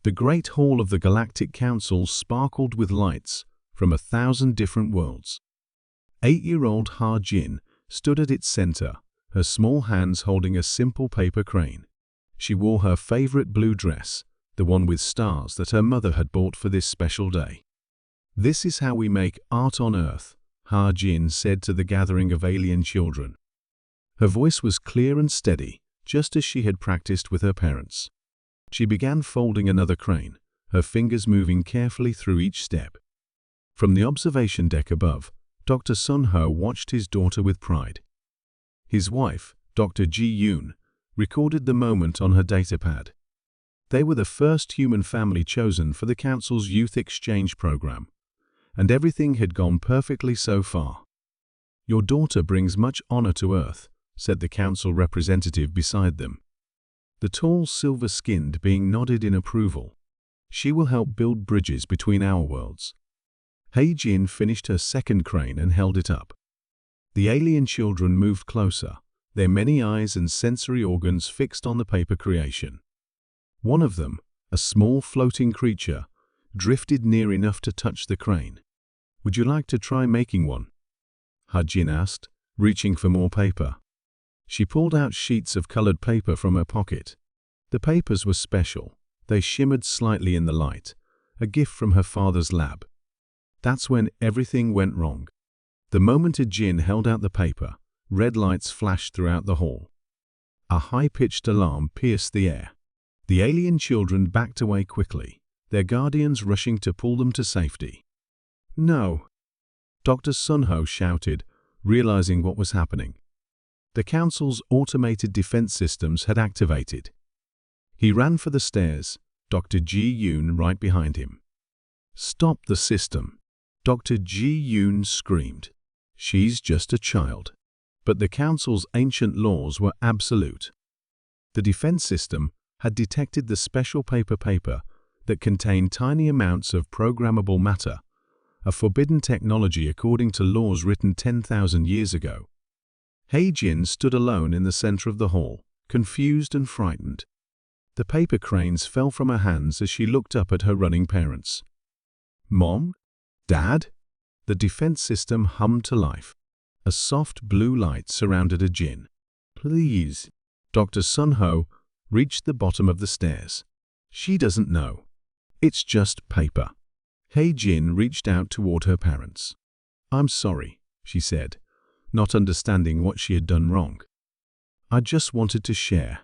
The Great Hall of the Galactic Council sparkled with lights from 1,000 different worlds. 8-year-old Ha Jin stood at its center, her small hands holding a simple paper crane. She wore her favorite blue dress, the one with stars that her mother had bought for this special day. "This is how we make art on Earth," Ha Jin said to the gathering of alien children. Her voice was clear and steady, just as she had practiced with her parents. She began folding another crane, her fingers moving carefully through each step. From the observation deck above, Dr. Sun Ho watched his daughter with pride. His wife, Dr. Ji Yoon, recorded the moment on her datapad. They were the first human family chosen for the Council's Youth Exchange program, and everything had gone perfectly so far. "Your daughter brings much honor to Earth," said the Council representative beside them. The tall, silver-skinned being nodded in approval. "She will help build bridges between our worlds." Ha Jin finished her second crane and held it up. The alien children moved closer, their many eyes and sensory organs fixed on the paper creation. One of them, a small floating creature, drifted near enough to touch the crane. "Would you like to try making one?" Ha Jin asked, reaching for more paper. She pulled out sheets of colored paper from her pocket. The papers were special. They shimmered slightly in the light, a gift from her father's lab. That's when everything went wrong. The moment Jin held out the paper, red lights flashed throughout the hall. A high-pitched alarm pierced the air. The alien children backed away quickly, their guardians rushing to pull them to safety. "No!" Dr. Sun Ho shouted, realizing what was happening. The Council's automated defense systems had activated. He ran for the stairs, Dr. Ji Yoon right behind him. "Stop the system!" Dr. Ji Yoon screamed. "She's just a child." But the Council's ancient laws were absolute. The defense system had detected the special paper that contained tiny amounts of programmable matter, a forbidden technology according to laws written 10,000 years ago. Ha Jin stood alone in the center of the hall, confused and frightened. The paper cranes fell from her hands as she looked up at her running parents. "Mom? Dad?" The defense system hummed to life. A soft blue light surrounded Jin. "Please." Dr. Sun Ho reached the bottom of the stairs. "She doesn't know. It's just paper." Ha Jin reached out toward her parents. "I'm sorry," she said, not understanding what she had done wrong. "I just wanted to share."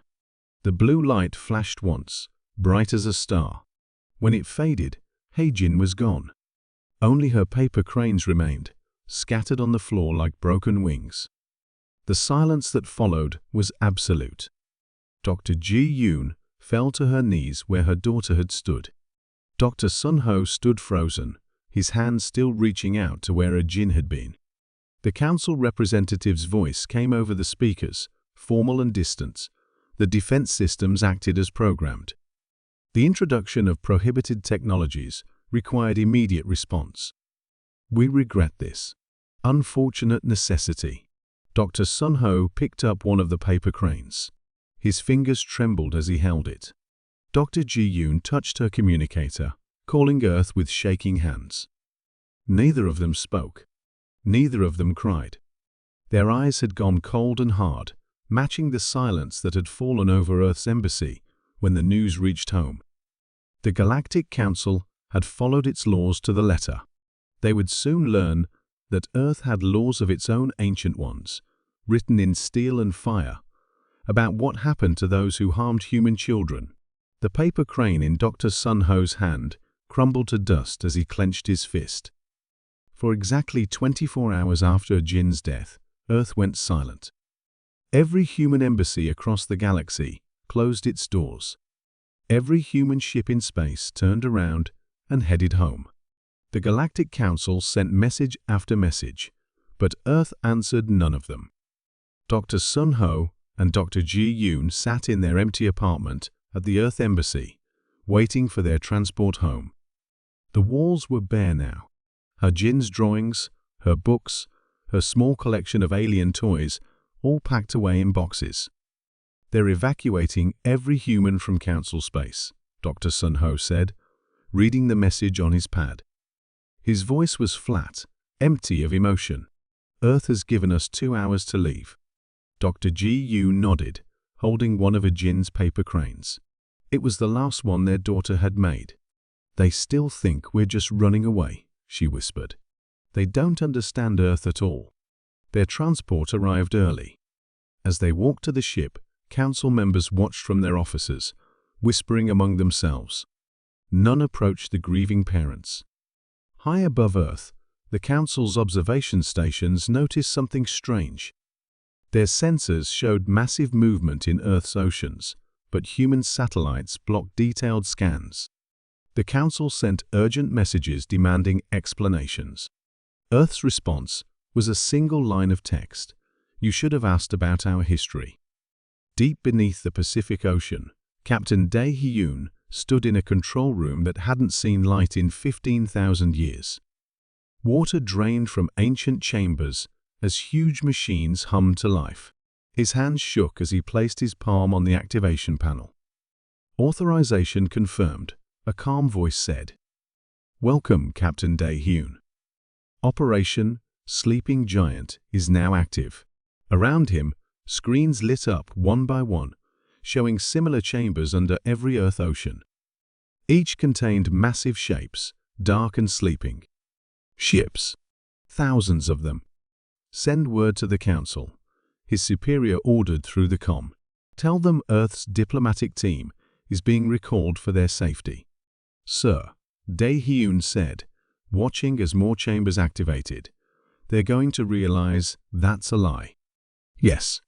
The blue light flashed once, bright as a star. When it faded, Ha Jin was gone. Only her paper cranes remained, scattered on the floor like broken wings. The silence that followed was absolute. Dr. Ji Yoon fell to her knees where her daughter had stood. Dr. Sun Ho stood frozen, his hands still reaching out to where Jin had been. The Council representative's voice came over the speakers, formal and distant. The defense systems acted as programmed. The introduction of prohibited technologies required immediate response. "We regret this. Unfortunate necessity." Dr. Sun Ho picked up one of the paper cranes. His fingers trembled as he held it. Dr. Ji Yoon touched her communicator, calling Earth with shaking hands. Neither of them spoke. Neither of them cried. Their eyes had gone cold and hard, matching the silence that had fallen over Earth's embassy when the news reached home. The Galactic Council had followed its laws to the letter. They would soon learn that Earth had laws of its own, ancient ones, written in steel and fire, about what happened to those who harmed human children. The paper crane in Dr. Sun Ho's hand crumbled to dust as he clenched his fist. For exactly 24 hours after Jin's death, Earth went silent. Every human embassy across the galaxy closed its doors. Every human ship in space turned around and headed home. The Galactic Council sent message after message, but Earth answered none of them. Dr. Sun Ho and Dr. Ji Yoon sat in their empty apartment at the Earth Embassy, waiting for their transport home. The walls were bare now. Her Jin's drawings, her books, her small collection of alien toys, all packed away in boxes. They're evacuating every human from Council space, Dr. Sun-ho said, reading the message on his pad. His voice was flat, empty of emotion. Earth has given us 2 hours to leave. Dr. Ji-yoon nodded, holding one of Ajin's paper cranes. It was the last one their daughter had made. They still think we're just running away, she whispered. They don't understand Earth at all. Their transport arrived early. As they walked to the ship, council members watched from their offices, whispering among themselves. None approached the grieving parents. High above Earth, the council's observation stations noticed something strange. Their sensors showed massive movement in Earth's oceans, but human satellites blocked detailed scans. The council sent urgent messages demanding explanations. Earth's response was a single line of text. You should have asked about our history. Deep beneath the Pacific Ocean, Captain Dae-hyun stood in a control room that hadn't seen light in 15,000 years. Water drained from ancient chambers as huge machines hummed to life. His hands shook as he placed his palm on the activation panel. Authorization confirmed, a calm voice said. Welcome, Captain Dae-hyun. Operation Sleeping Giant is now active. Around him, screens lit up one by one, showing similar chambers under every Earth ocean. Each contained massive shapes, dark and sleeping. Ships. Thousands of them. Send word to the council. His superior ordered through the comm. Tell them Earth's diplomatic team is being recalled for their safety. Sir, Dae-hyun said, watching as more chambers activated. They're going to realize that's a lie. Yes,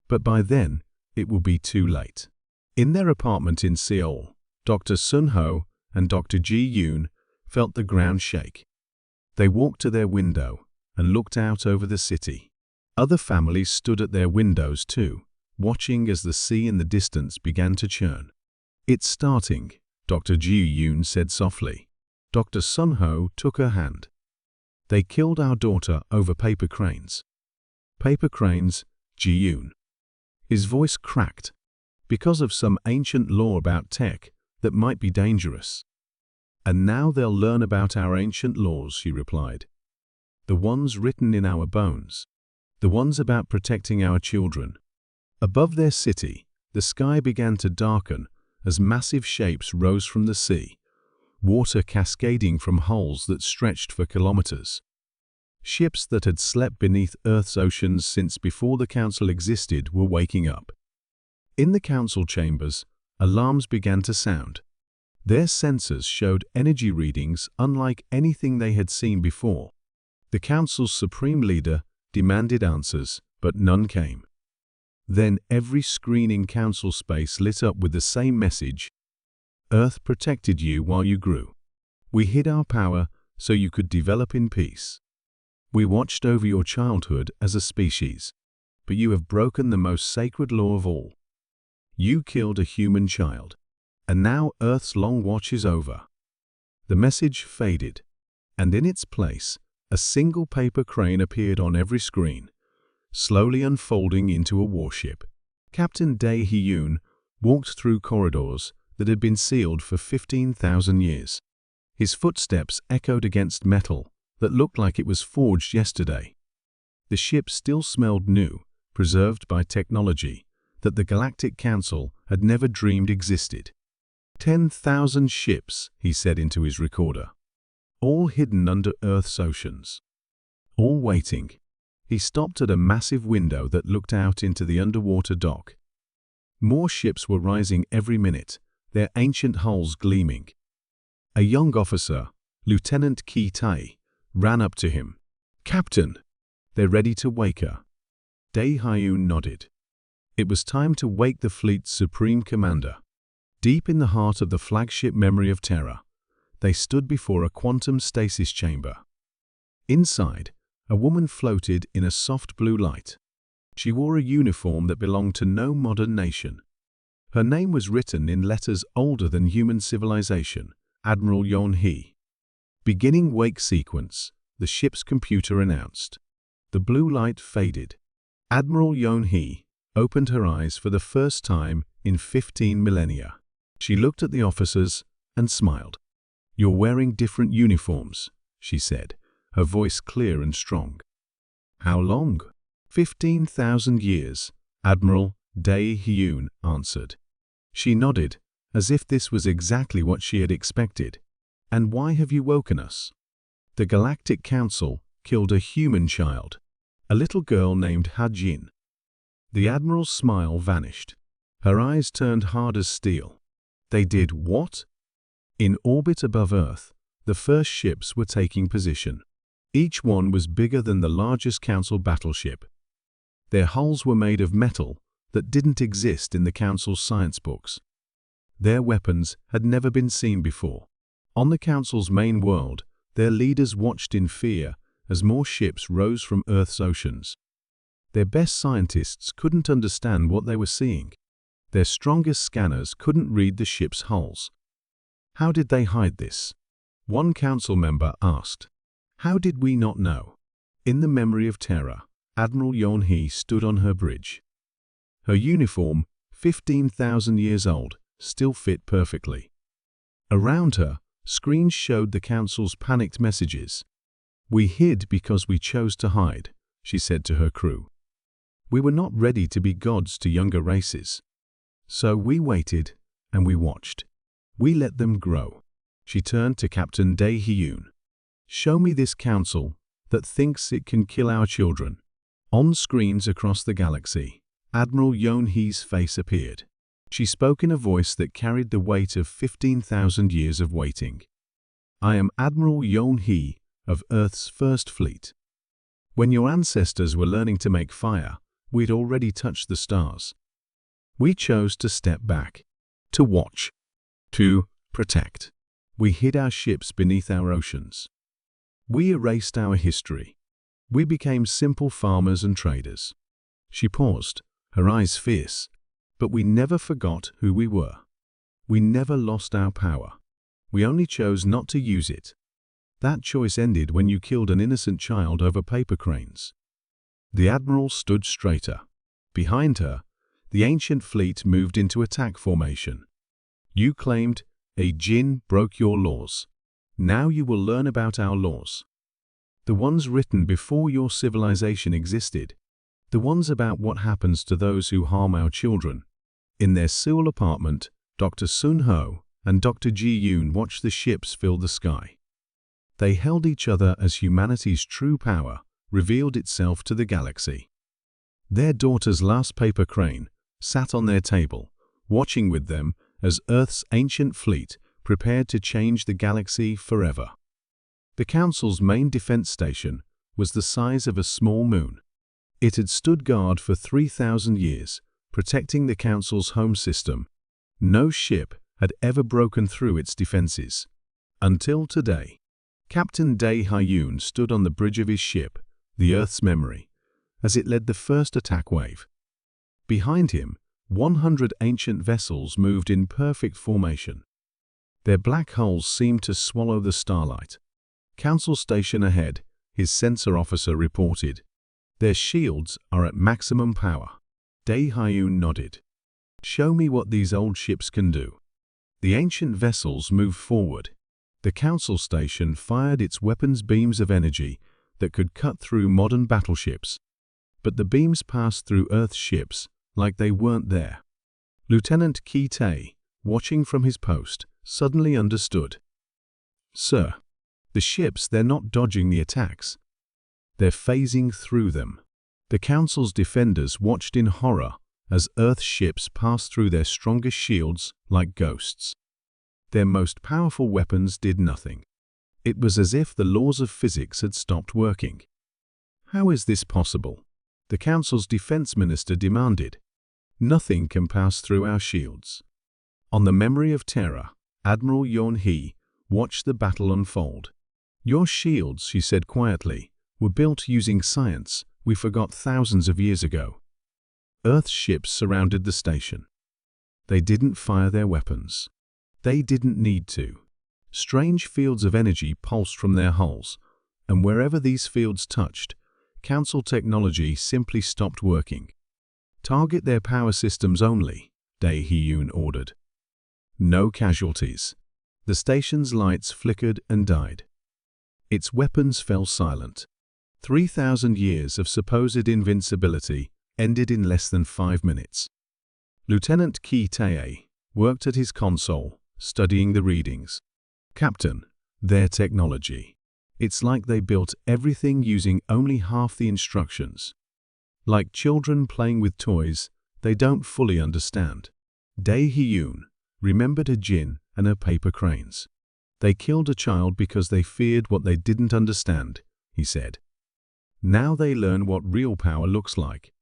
but by then, it will be too late. In their apartment in Seoul, Dr. Sun-ho and Dr. Ji-yoon felt the ground shake. They walked to their window and looked out over the city. Other families stood at their windows too, watching as the sea in the distance began to churn. It's starting, Dr. Ji-yoon said softly. Dr. Sun-ho took her hand. They killed our daughter over paper cranes. Paper cranes, Ji-yoon. His voice cracked. Because of some ancient law about tech that might be dangerous. And now they'll learn about our ancient laws, she replied. The ones written in our bones. The ones about protecting our children. Above their city, the sky began to darken as massive shapes rose from the sea, water cascading from holes that stretched for kilometers. Ships that had slept beneath Earth's oceans since before the council existed were waking up. In the council chambers, alarms began to sound. Their sensors showed energy readings unlike anything they had seen before. The council's supreme leader demanded answers, but none came. Then every screen in council space lit up with the same message. Earth protected you while you grew. We hid our power so you could develop in peace. We watched over your childhood as a species, but you have broken the most sacred law of all. You killed a human child, and now Earth's long watch is over. The message faded, and in its place, a single paper crane appeared on every screen, slowly unfolding into a warship. Captain Dae-hyun walked through corridors that had been sealed for 15,000 years. His footsteps echoed against metal that looked like it was forged yesterday. The ship still smelled new, preserved by technology that the Galactic Council had never dreamed existed. 10,000 ships, he said into his recorder, all hidden under Earth's oceans. All waiting. He stopped at a massive window that looked out into the underwater dock. More ships were rising every minute, their ancient hulls gleaming. A young officer, Lieutenant Ki-tae, ran up to him. Captain, they're ready to wake her. Dae-hyun nodded. It was time to wake the fleet's supreme commander. Deep in the heart of the flagship Memory of Terror, they stood before a quantum stasis chamber. Inside, a woman floated in a soft blue light. She wore a uniform that belonged to no modern nation. Her name was written in letters older than human civilization, Admiral Yeon-hee. Beginning wake sequence, the ship's computer announced. The blue light faded. Admiral Yeon-hee opened her eyes for the first time in 15 millennia. She looked at the officers and smiled. "You're wearing different uniforms," she said, her voice clear and strong. "How long?" 15,000 years, Admiral Dae-Hyun answered. She nodded, as if this was exactly what she had expected. "And why have you woken us?" "The Galactic Council killed a human child, a little girl named Ha-Jin." The Admiral's smile vanished. Her eyes turned hard as steel. "They did what?" In orbit above Earth, the first ships were taking position. Each one was bigger than the largest Council battleship. Their hulls were made of metal that didn't exist in the Council's science books. Their weapons had never been seen before. On the Council's main world, their leaders watched in fear as more ships rose from Earth's oceans. Their best scientists couldn't understand what they were seeing. Their strongest scanners couldn't read the ships' hulls. How did they hide this? One council member asked. How did we not know? In the memory of terror, Admiral Yeon-hee stood on her bridge. Her uniform, 15,000 years old, still fit perfectly. Around her, screens showed the council's panicked messages. "We hid because we chose to hide," she said to her crew. "We were not ready to be gods to younger races. So we waited and we watched. We let them grow." She turned to Captain Dae-Hyun. "Show me this council that thinks it can kill our children." On screens across the galaxy, Admiral Yeon-hee's face appeared. She spoke in a voice that carried the weight of 15,000 years of waiting. "I am Admiral Yeon-hee of Earth's First Fleet. When your ancestors were learning to make fire, we'd already touched the stars. We chose to step back, to watch, to protect. We hid our ships beneath our oceans. We erased our history. We became simple farmers and traders." She paused, her eyes fierce. "But we never forgot who we were. We never lost our power. We only chose not to use it. That choice ended when you killed an innocent child over paper cranes." The Admiral stood straighter. Behind her, the ancient fleet moved into attack formation. "You claimed a Jinn broke your laws. Now you will learn about our laws. The ones written before your civilization existed. The ones about what happens to those who harm our children." In their Seoul apartment, Dr. Sun-ho and Dr. Ji-yoon watched the ships fill the sky. They held each other as humanity's true power revealed itself to the galaxy. Their daughter's last paper crane sat on their table, watching with them as Earth's ancient fleet prepared to change the galaxy forever. The Council's main defense station was the size of a small moon. It had stood guard for 3,000 years, protecting the Council's home system. No ship had ever broken through its defenses. Until today. Captain Dae-Hyun stood on the bridge of his ship, the Earth's Memory, as it led the first attack wave. Behind him, 100 ancient vessels moved in perfect formation. Their black hulls seemed to swallow the starlight. "Council station ahead," his sensor officer reported. "Their shields are at maximum power." Dae-Hyun nodded. "Show me what these old ships can do." The ancient vessels moved forward. The Council station fired its weapons beams of energy that could cut through modern battleships. But the beams passed through Earth's ships like they weren't there. Lieutenant Ki-tae, watching from his post, suddenly understood. "Sir, the ships, they're not dodging the attacks. They're phasing through them." The Council's defenders watched in horror as Earth's ships passed through their strongest shields like ghosts. Their most powerful weapons did nothing. It was as if the laws of physics had stopped working. "How is this possible?" the Council's defense minister demanded. "Nothing can pass through our shields." On the memory of terror, Admiral Yeon-hee watched the battle unfold. "Your shields," she said quietly, "were built using science we forgot thousands of years ago." Earth's ships surrounded the station. They didn't fire their weapons. They didn't need to. Strange fields of energy pulsed from their hulls, and wherever these fields touched, Council technology simply stopped working. "Target their power systems only," Dae-Hyun ordered. No casualties. The station's lights flickered and died. Its weapons fell silent. 3,000 years of supposed invincibility ended in less than 5 minutes. Lieutenant Ki Tae worked at his console, studying the readings. "Captain, their technology. It's like they built everything using only half the instructions. Like children playing with toys they don't fully understand." Dae Hyun remembered a Jin and her paper cranes. "They killed a child because they feared what they didn't understand," he said. "Now they learn what real power looks like."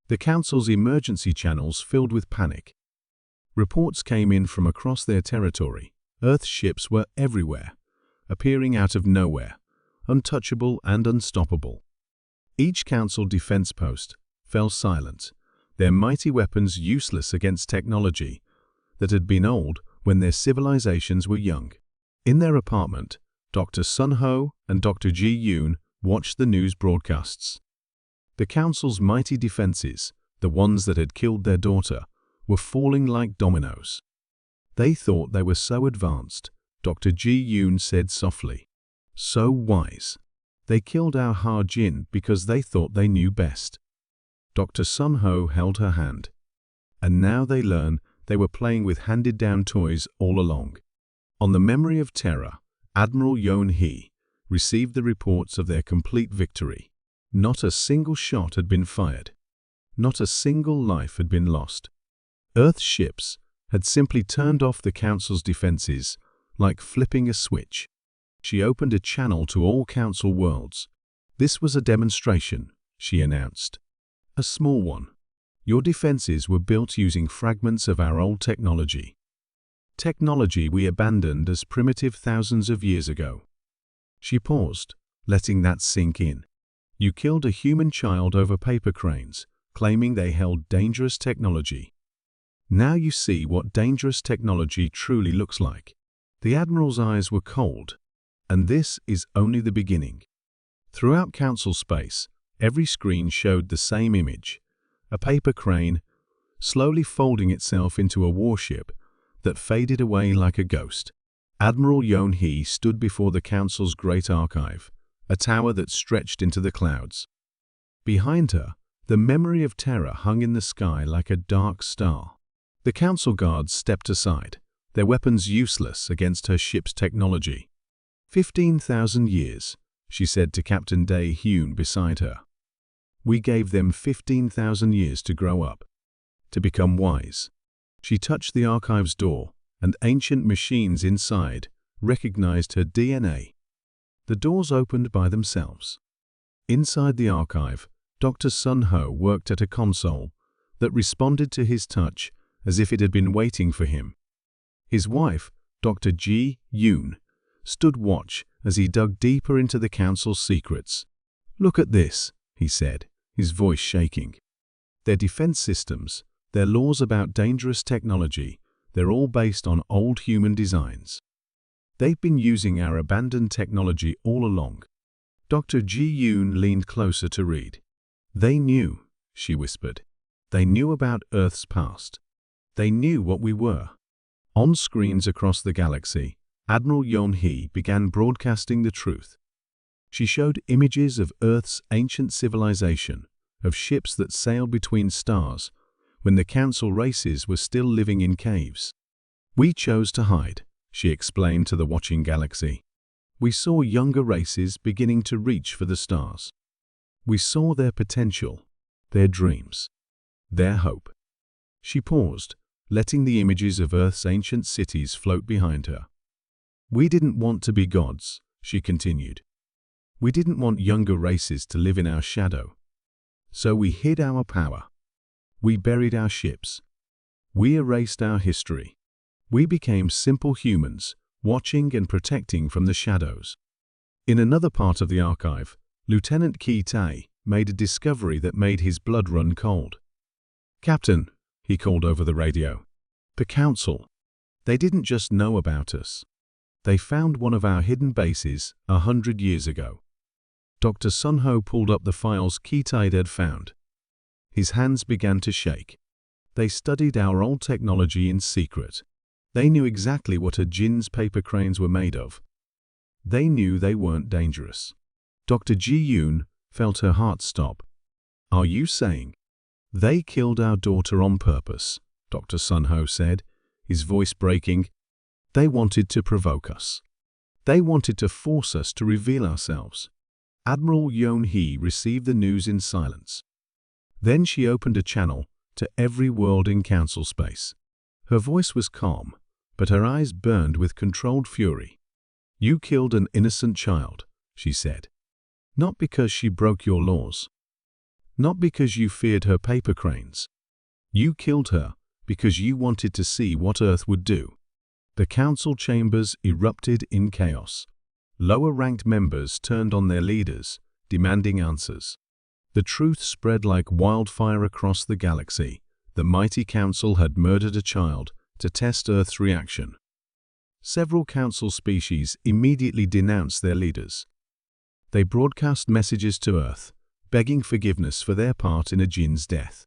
The Council's emergency channels filled with panic. Reports came in from across their territory. Earth ships were everywhere, appearing out of nowhere, untouchable and unstoppable. Each Council defense post fell silent, their mighty weapons useless against technology that had been old when their civilizations were young. In their apartment, Dr. Sun Ho and Dr. Ji Yoon watched the news broadcasts. The Council's mighty defenses, the ones that had killed their daughter, were falling like dominoes. They thought they were so advanced, Dr. Ji Yoon said softly. So wise. They killed our Ha-Jin because they thought they knew best. Dr. Sun Ho held her hand. And now they learn they were playing with handed-down toys all along. On the memory of terror, Admiral Yeon-hee received the reports of their complete victory. Not a single shot had been fired. Not a single life had been lost. Earth ships had simply turned off the Council's defenses like flipping a switch. She opened a channel to all Council worlds. "This was a demonstration," she announced. "A small one. Your defenses were built using fragments of our old technology. Technology we abandoned as primitive thousands of years ago." She paused, letting that sink in. "You killed a human child over paper cranes, claiming they held dangerous technology. Now you see what dangerous technology truly looks like." The Admiral's eyes were cold. And this is only the beginning. Throughout Council space, every screen showed the same image. A paper crane, slowly folding itself into a warship that faded away like a ghost. Admiral Yeon-hee stood before the Council's great archive, a tower that stretched into the clouds. Behind her, the memory of terror hung in the sky like a dark star. The Council guards stepped aside, their weapons useless against her ship's technology. 15,000 years, she said to Captain Dae Hyun beside her. "We gave them 15,000 years to grow up, to become wise." She touched the archive's door, and ancient machines inside recognized her DNA. The doors opened by themselves. Inside the archive, Dr. Sun Ho worked at a console that responded to his touch as if it had been waiting for him. His wife, Dr. Ji Yoon, stood watch as he dug deeper into the Council's secrets. "Look at this," he said, his voice shaking. "Their defense systems, their laws about dangerous technology, they're all based on old human designs. They've been using our abandoned technology all along." Dr. Ji Yoon leaned closer to read. "They knew," she whispered. "They knew about Earth's past. They knew what we were." On screens across the galaxy, Admiral Yeon-hee began broadcasting the truth. She showed images of Earth's ancient civilization, of ships that sailed between stars when the Council races were still living in caves. "We chose to hide," she explained to the watching galaxy. "We saw younger races beginning to reach for the stars. We saw their potential, their dreams, their hope." She paused, letting the images of Earth's ancient cities float behind her. "We didn't want to be gods," she continued. "We didn't want younger races to live in our shadow. So we hid our power. We buried our ships. We erased our history. We became simple humans, watching and protecting from the shadows." In another part of the archive, Lieutenant Ki Tae made a discovery that made his blood run cold. "Captain," he called over the radio, "the Council, they didn't just know about us. They found one of our hidden bases 100 years ago." Dr. Sun Ho pulled up the files Ki Tae had found. His hands began to shake. "They studied our old technology in secret. They knew exactly what her Jin's paper cranes were made of. They knew they weren't dangerous. Dr. Ji-yoon felt her heart stop. "Are you saying they killed our daughter on purpose?" Dr. Sun-ho said, his voice breaking. "They wanted to provoke us. They wanted to force us to reveal ourselves." Admiral Yeon-hee received the news in silence. Then she opened a channel to every world in council space. Her voice was calm, but her eyes burned with controlled fury. "You killed an innocent child," she said. "Not because she broke your laws. Not because you feared her paper cranes. You killed her because you wanted to see what Earth would do." The council chambers erupted in chaos. Lower-ranked members turned on their leaders, demanding answers. The truth spread like wildfire across the galaxy. The mighty council had murdered a child to test Earth's reaction. Several council species immediately denounced their leaders. They broadcast messages to Earth, begging forgiveness for their part in a Jin's death.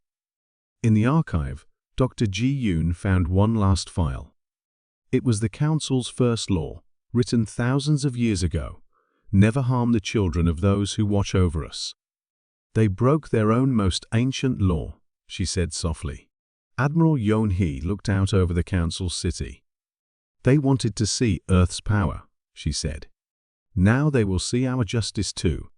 In the archive, Dr. Ji-yoon found one last file. It was the council's first law, written thousands of years ago: "Never harm the children of those who watch over us." "They broke their own most ancient law," she said softly. Admiral Yeon-hee looked out over the council's city. "They wanted to see Earth's power," she said. "Now they will see our justice too."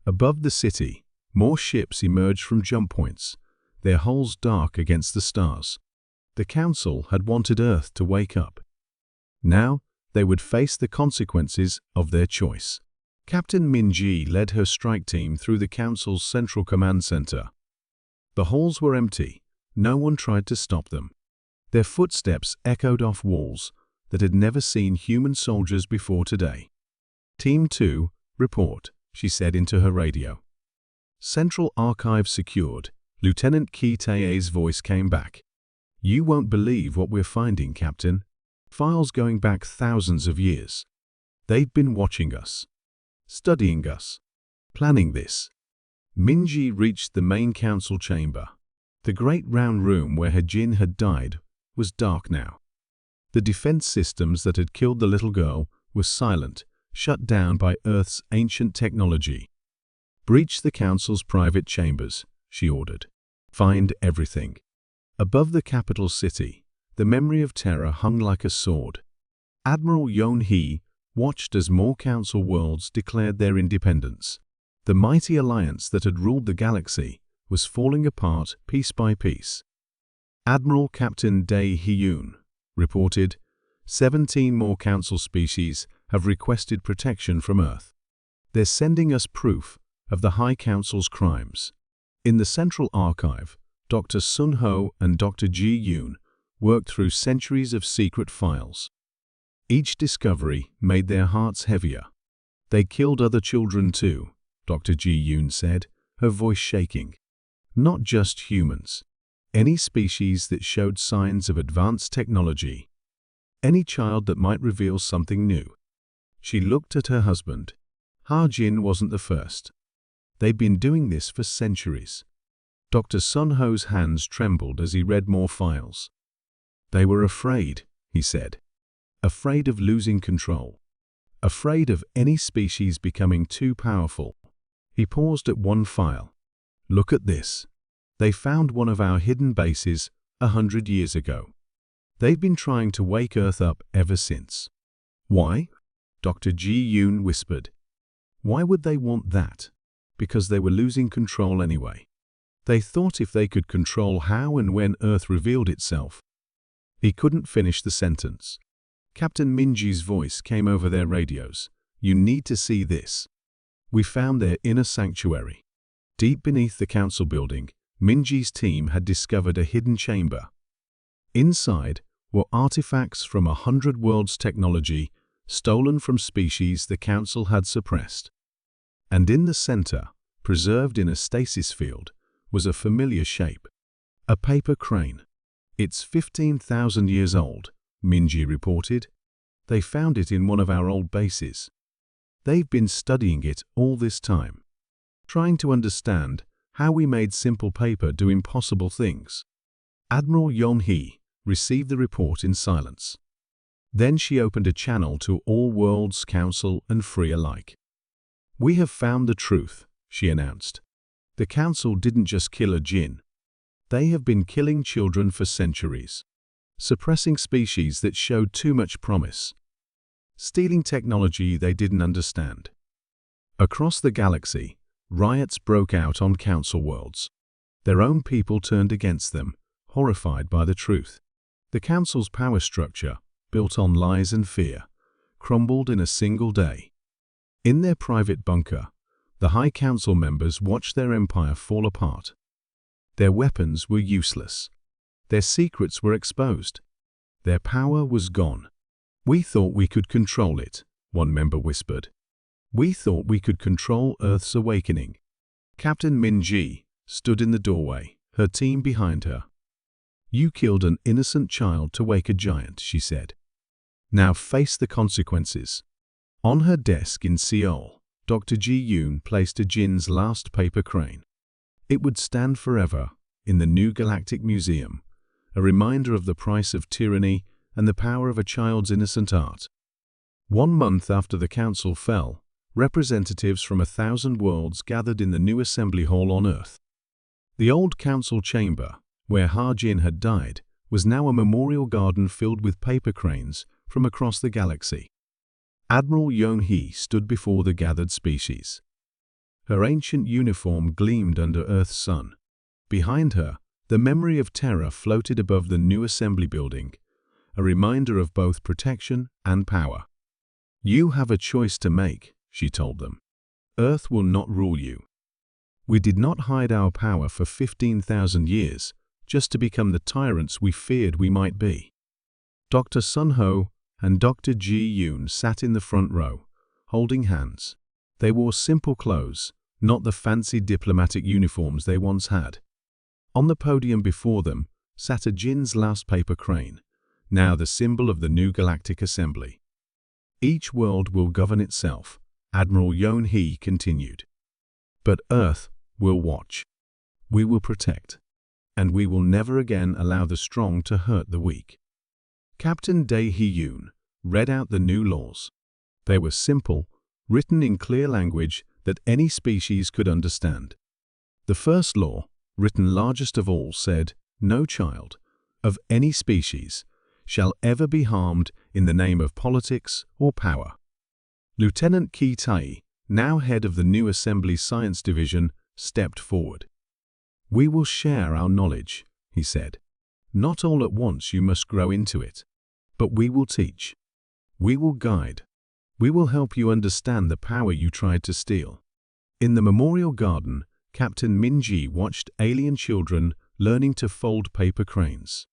Above the city, more ships emerged from jump points, their hulls dark against the stars. The council had wanted Earth to wake up. Now they would face the consequences of their choice. Captain Min-ji led her strike team through the council's central command center. The halls were empty. No one tried to stop them. Their footsteps echoed off walls that had never seen human soldiers before today. "Team 2, report," she said into her radio. "Central Archive secured." Lieutenant Ki Tae's voice came back. "You won't believe what we're finding, Captain. Files going back thousands of years. They've been watching us, studying us, planning this." Min-ji reached the main council chamber. The great round room where her Jin had died was dark now. The defense systems that had killed the little girl were silent, shut down by Earth's ancient technology. "Breach the council's private chambers," she ordered. "Find everything." Above the capital city, the memory of terror hung like a sword. Admiral Yeon-hee watched as more council worlds declared their independence. The mighty alliance that had ruled the galaxy was falling apart piece by piece. Admiral Captain Dae-hyun reported, 17 more council species have requested protection from Earth. They're sending us proof of the High Council's crimes. In the Central Archive, Dr. Sun-ho and Dr. Ji-yoon worked through centuries of secret files. Each discovery made their hearts heavier. "They killed other children too," Dr. Ji-yoon said, her voice shaking. "Not just humans. Any species that showed signs of advanced technology. Any child that might reveal something new." She looked at her husband. Ha-jin wasn't the first. They'd been doing this for centuries. Dr. Sun-ho's hands trembled as he read more files. "They were afraid," he said. "Afraid of losing control. Afraid of any species becoming too powerful." He paused at one file. "Look at this. They found one of our hidden bases 100 years ago. They've been trying to wake Earth up ever since." "Why?" Dr. Ji-yoon whispered. "Why would they want that?" "Because they were losing control anyway. They thought if they could control how and when Earth revealed itself." He couldn't finish the sentence. Captain Min-ji's voice came over their radios. "You need to see this. We found their inner sanctuary." Deep beneath the council building, Min-ji's team had discovered a hidden chamber. Inside were artifacts from 100 worlds' technology stolen from species the council had suppressed. And in the center, preserved in a stasis field, was a familiar shape. A paper crane. "It's 15,000 years old," Min-ji reported. "They found it in one of our old bases. They've been studying it all this time, trying to understand how we made simple paper do impossible things." Admiral Yeon-hee received the report in silence. Then she opened a channel to all worlds, council and free alike. "We have found the truth," she announced. "The council didn't just kill a jinn. They have been killing children for centuries, suppressing species that showed too much promise, stealing technology they didn't understand." Across the galaxy, riots broke out on council worlds. Their own people turned against them, horrified by the truth. The council's power structure, built on lies and fear, crumbled in a single day. In their private bunker, the High Council members watched their empire fall apart. Their weapons were useless. Their secrets were exposed. Their power was gone. "We thought we could control it," one member whispered. "We thought we could control Earth's awakening." Captain Min-ji stood in the doorway, her team behind her. "You killed an innocent child to wake a giant," she said. "Now face the consequences." On her desk in Seoul, Dr. Ji-yoon placed a jinn's last paper crane. It would stand forever in the new Galactic Museum, a reminder of the price of tyranny and the power of a child's innocent art. 1 month after the council fell, representatives from 1,000 worlds gathered in the new assembly hall on Earth. The old council chamber, where Ha-Jin had died, was now a memorial garden filled with paper cranes from across the galaxy. Admiral Yeon-hee stood before the gathered species. Her ancient uniform gleamed under Earth's sun. Behind her, the memory of terror floated above the new assembly building, a reminder of both protection and power. "You have a choice to make," she told them. "Earth will not rule you. We did not hide our power for 15,000 years just to become the tyrants we feared we might be." Dr. Sun-ho and Dr. Ji-yoon sat in the front row, holding hands. They wore simple clothes, not the fancy diplomatic uniforms they once had. On the podium before them sat a jinn's last paper crane, now the symbol of the new Galactic Assembly. "Each world will govern itself," Admiral Yeon-hee continued. "But Earth will watch. We will protect. And we will never again allow the strong to hurt the weak." Captain Dae-hee-yoon read out the new laws. They were simple, written in clear language that any species could understand. The first law, written largest of all, said, "No child, of any species, shall ever be harmed in the name of politics or power." Lieutenant Ki Tai, now head of the new Assembly's Science Division, stepped forward. "We will share our knowledge," he said. "Not all at once, you must grow into it. But we will teach. We will guide. We will help you understand the power you tried to steal." In the memorial garden, Captain Min-ji watched alien children learning to fold paper cranes.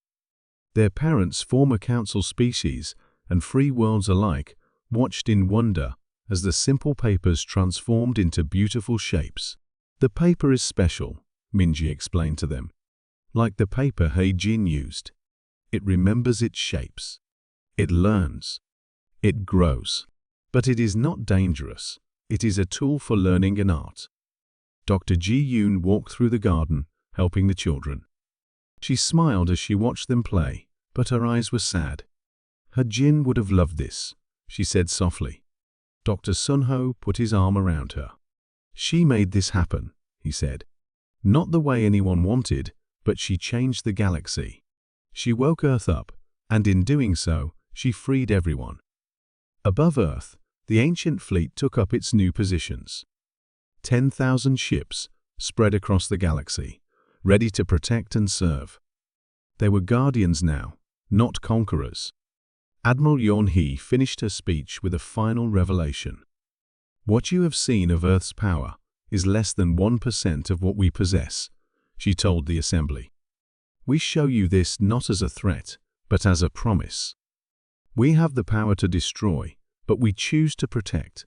Their parents, former council species and free worlds alike, watched in wonder as the simple papers transformed into beautiful shapes. "The paper is special," Min-ji explained to them. "Like the paper Ha-Jin used. It remembers its shapes. It learns. It grows. But it is not dangerous. It is a tool for learning and art." Dr. Ji-yoon walked through the garden, helping the children. She smiled as she watched them play, but her eyes were sad. "Ha-Jin would have loved this," she said softly. Dr. Sun-ho put his arm around her. "She made this happen," he said. "Not the way anyone wanted, but she changed the galaxy. She woke Earth up, and in doing so, she freed everyone." Above Earth, the ancient fleet took up its new positions. 10,000 ships spread across the galaxy, ready to protect and serve. They were guardians now, not conquerors. Admiral Yeon-hee finished her speech with a final revelation. "What you have seen of Earth's power is less than 1% of what we possess," she told the assembly. "We show you this not as a threat, but as a promise. We have the power to destroy, but we choose to protect.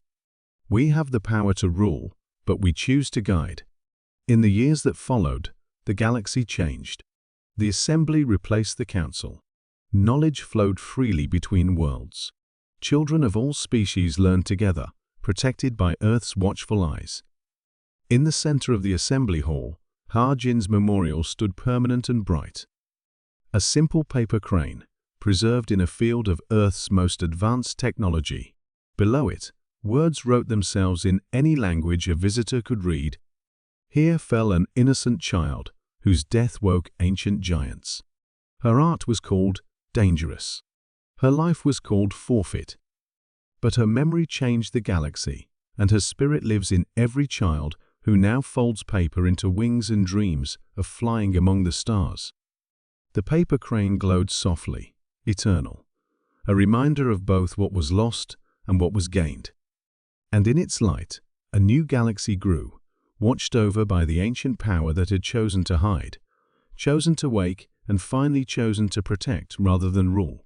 We have the power to rule, but we choose to guide." In the years that followed, the galaxy changed. The assembly replaced the council. Knowledge flowed freely between worlds. Children of all species learned together, protected by Earth's watchful eyes. In the center of the assembly hall, Ha-Jin's memorial stood permanent and bright. A simple paper crane, preserved in a field of Earth's most advanced technology. Below it, words wrote themselves in any language a visitor could read. Here fell an innocent child, whose death woke ancient giants. Her art was called dangerous. Her life was called forfeit. But her memory changed the galaxy, and her spirit lives in every child who now folds paper into wings and dreams of flying among the stars. The paper crane glowed softly, eternal, a reminder of both what was lost and what was gained. And in its light, a new galaxy grew, watched over by the ancient power that had chosen to hide, chosen to wake, and finally chosen to protect rather than rule.